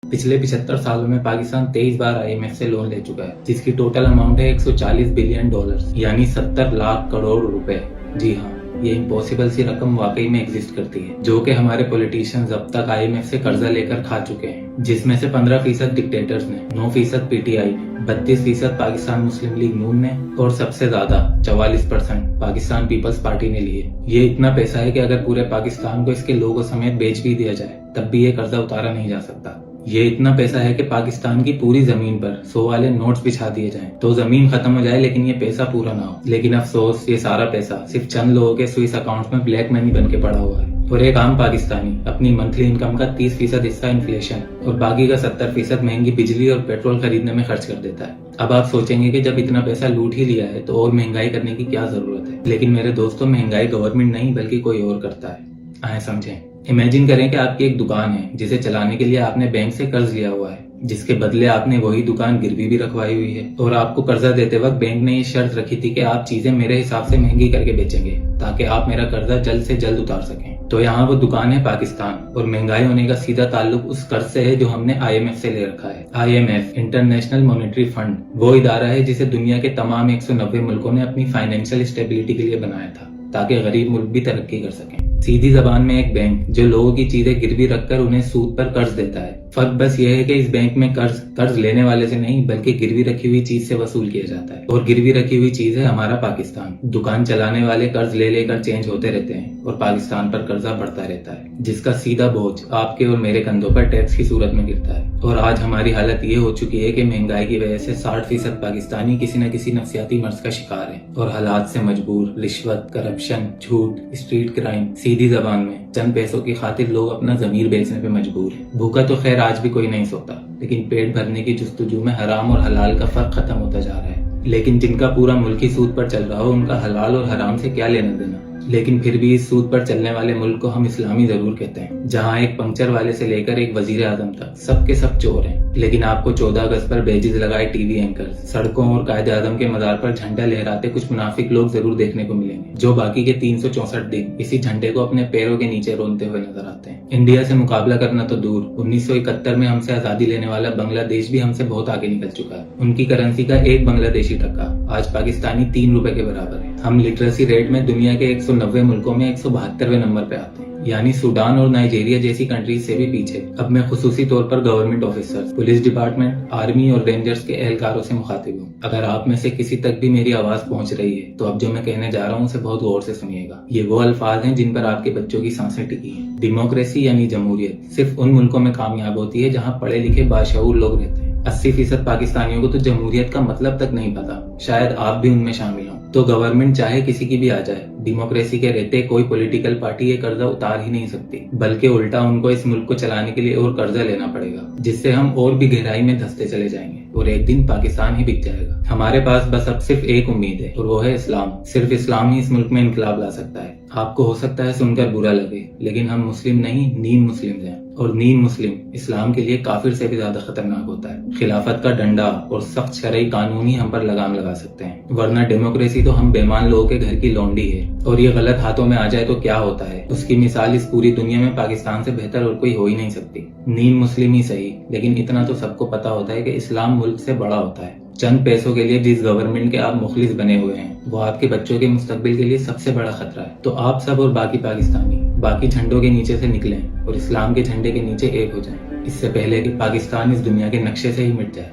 पिछले 75 सालों में पाकिस्तान 23 बार IMF से लोन ले चुका है, जिसकी टोटल अमाउंट है $140 बिलियन, यानी 70 लाख करोड़ रुपए। जी हाँ, ये इम्पॉसिबल सी रकम वाकई में एग्जिस्ट करती है, जो कि हमारे पॉलिटिशियंस अब तक IMF से कर्जा लेकर खा चुके हैं, जिसमें से 15% डिक्टेटर्स ने, 9% PTI ने, 32% पाकिस्तान मुस्लिम लीग नून ने और सबसे ज्यादा 44% पाकिस्तान पीपल्स पार्टी ने लिए। ये इतना पैसा है कि अगर पूरे पाकिस्तान को इसके लोगों समेत बेच भी दिया जाए तब भी ये कर्जा उतारा नहीं जा सकता। ये इतना पैसा है कि पाकिस्तान की पूरी जमीन पर 100 वाले नोट्स बिछा दिए जाएं तो जमीन खत्म हो जाए, लेकिन ये पैसा पूरा ना हो। लेकिन अफसोस, ये सारा पैसा सिर्फ चंद लोगों के स्विस अकाउंट्स में ब्लैक मनी बन के पड़ा हुआ है और एक आम पाकिस्तानी अपनी मंथली इनकम का 30% हिस्सा इन्फ्लेशन और बाकी का 70% महंगी बिजली और पेट्रोल खरीदने में खर्च कर देता है। अब आप सोचेंगे कि जब इतना पैसा लूट ही लिया है तो और महंगाई करने की क्या जरूरत है, लेकिन मेरे दोस्तों, महंगाई गवर्नमेंट नहीं बल्कि कोई और करता है। आए समझें। इमेजिन करें कि आपकी एक दुकान है जिसे चलाने के लिए आपने बैंक से कर्ज लिया हुआ है, जिसके बदले आपने वही दुकान गिरवी भी रखवाई हुई है और आपको कर्जा देते वक्त बैंक ने ये शर्त रखी थी कि आप चीजें मेरे हिसाब से महंगी करके बेचेंगे ताकि आप मेरा कर्जा जल्द से जल्द उतार सकें। तो यहाँ वो दुकान है पाकिस्तान और महंगाई होने का सीधा ताल्लुक उस कर्ज से है जो हमने IMF से ले रखा है। IMF इंटरनेशनल मॉनेटरी फंड वो इदारा है जिसे दुनिया के तमाम 190 मुल्कों ने अपनी फाइनेंशियल स्टेबिलिटी के लिए बनाया था ताकि गरीब मुल्क भी तरक्की कर सकें। सीधी जबान में एक बैंक जो लोगों की चीजें गिरवी रखकर उन्हें सूद पर कर्ज देता है। फर्क बस यह है कि इस बैंक में कर्ज लेने वाले से नहीं बल्कि गिरवी रखी हुई चीज से वसूल किया जाता है और गिरवी रखी हुई चीज है हमारा पाकिस्तान। दुकान चलाने वाले कर्ज ले लेकर चेंज होते रहते हैं और पाकिस्तान पर कर्जा बढ़ता रहता है, जिसका सीधा बोझ आपके और मेरे कंधों पर टैक्स की सूरत में गिरता है। और आज हमारी हालत ये हो चुकी है कि महंगाई की वजह से 60% पाकिस्तानी किसी न किसी नफसियाती मर्ज का शिकार है और हालात से मजबूर, रिश्वत, करप्शन, झूठ, स्ट्रीट क्राइम, सीधी जबान में चंद पैसों की खातिर लोग अपना जमीर बेचने पे मजबूर है। भूखा तो खैर आज भी कोई नहीं सोता, लेकिन पेट भरने की जुस्तजू में हराम और हलाल का फर्क खत्म होता जा रहा है। लेकिन जिनका पूरा मुल्क ही सूद पर चल रहा हो उनका हलाल और हराम से क्या लेना देना। लेकिन फिर भी इस सूद पर चलने वाले मुल्क को हम इस्लामी जरूर कहते हैं, जहाँ एक पंक्चर वाले से लेकर एक वजीर आजम तक सबके सब चोर हैं। लेकिन आपको 14 अगस्त पर बेजिज लगाए टीवी एंकर, सड़कों और कायदे आजम के मजार पर झंडा लहराते कुछ मुनाफिक लोग जरूर देखने को मिलेंगे, जो बाकी के 364 दिन इसी झंडे को अपने पैरों के नीचे रोनते हुए नजर आते हैं। इंडिया से मुकाबला करना तो दूर, 1971 में हमसे आजादी लेने वाला बांग्लादेश भी हमसे बहुत आगे निकल चुका है। उनकी करेंसी का एक बांग्लादेशी टका आज पाकिस्तानी 3 रुपए के बराबर है। हम लिटरेसी रेट में दुनिया के 190 मुल्कों में 172वें नंबर पे आते हैं, यानी सूडान और नाइजीरिया जैसी कंट्रीज से भी पीछे। अब मैं खुसूसी तौर पर government officers, police department, army और रेंजर्स के एहलकारों से मुखातिब हूँ। अगर आप में से किसी तक भी मेरी आवाज पहुंच रही है तो अब जो मैं कहने जा रहा हूँ उसे बहुत गौर से सुनिएगा। ये वो अल्फाज हैं जिन पर आपके बच्चों की सांसें टिकी हैं। डेमोक्रेसी यानी जमहूरियत सिर्फ उन मुल्कों में कामयाब होती है जहाँ पढ़े लिखे बाशऊर लोग रहते हैं। 80% पाकिस्तानियों को तो जमहूरियत का मतलब तक नहीं पता, शायद आप भी उनमें शामिल हों। तो गवर्नमेंट चाहे किसी की भी आ जाए, डेमोक्रेसी के रहते कोई पॉलिटिकल पार्टी ये कर्जा उतार ही नहीं सकती, बल्कि उल्टा उनको इस मुल्क को चलाने के लिए और कर्जा लेना पड़ेगा, जिससे हम और भी गहराई में धंसते चले जाएंगे और एक दिन पाकिस्तान ही बिक जाएगा। हमारे पास बस अब सिर्फ एक उम्मीद है और वो है इस्लाम। सिर्फ इस्लाम ही इस मुल्क में इनकलाब ला सकता है। आपको हो सकता है सुनकर बुरा लगे, लेकिन हम मुस्लिम नहीं, नीम मुस्लिम हैं और नीम मुस्लिम इस्लाम के लिए काफिर से भी ज्यादा खतरनाक होता है। खिलाफत का डंडा और सख्त शरई कानून ही हम पर लगाम लगा सकते हैं, वरना डेमोक्रेसी तो हम बेमान लोगों के घर की लौंडी है और ये गलत हाथों में आ जाए तो क्या होता है, उसकी मिसाल इस पूरी दुनिया में पाकिस्तान से बेहतर और कोई हो ही नहीं सकती। नीम मुस्लिम ही सही, लेकिन इतना तो सबको पता होता है कि इस्लाम मुल्क से बड़ा होता है। चंद पैसों के लिए जिस गवर्नमेंट के आप मुखलिस बने हुए हैं वो आपके बच्चों के मुस्तकबिल के लिए सबसे बड़ा खतरा है। तो आप सब और बाकी पाकिस्तानी बाकी झंडों के नीचे से निकलें और इस्लाम के झंडे के नीचे एक हो जाएं, इससे पहले कि पाकिस्तान इस दुनिया के नक्शे से ही मिट जाए।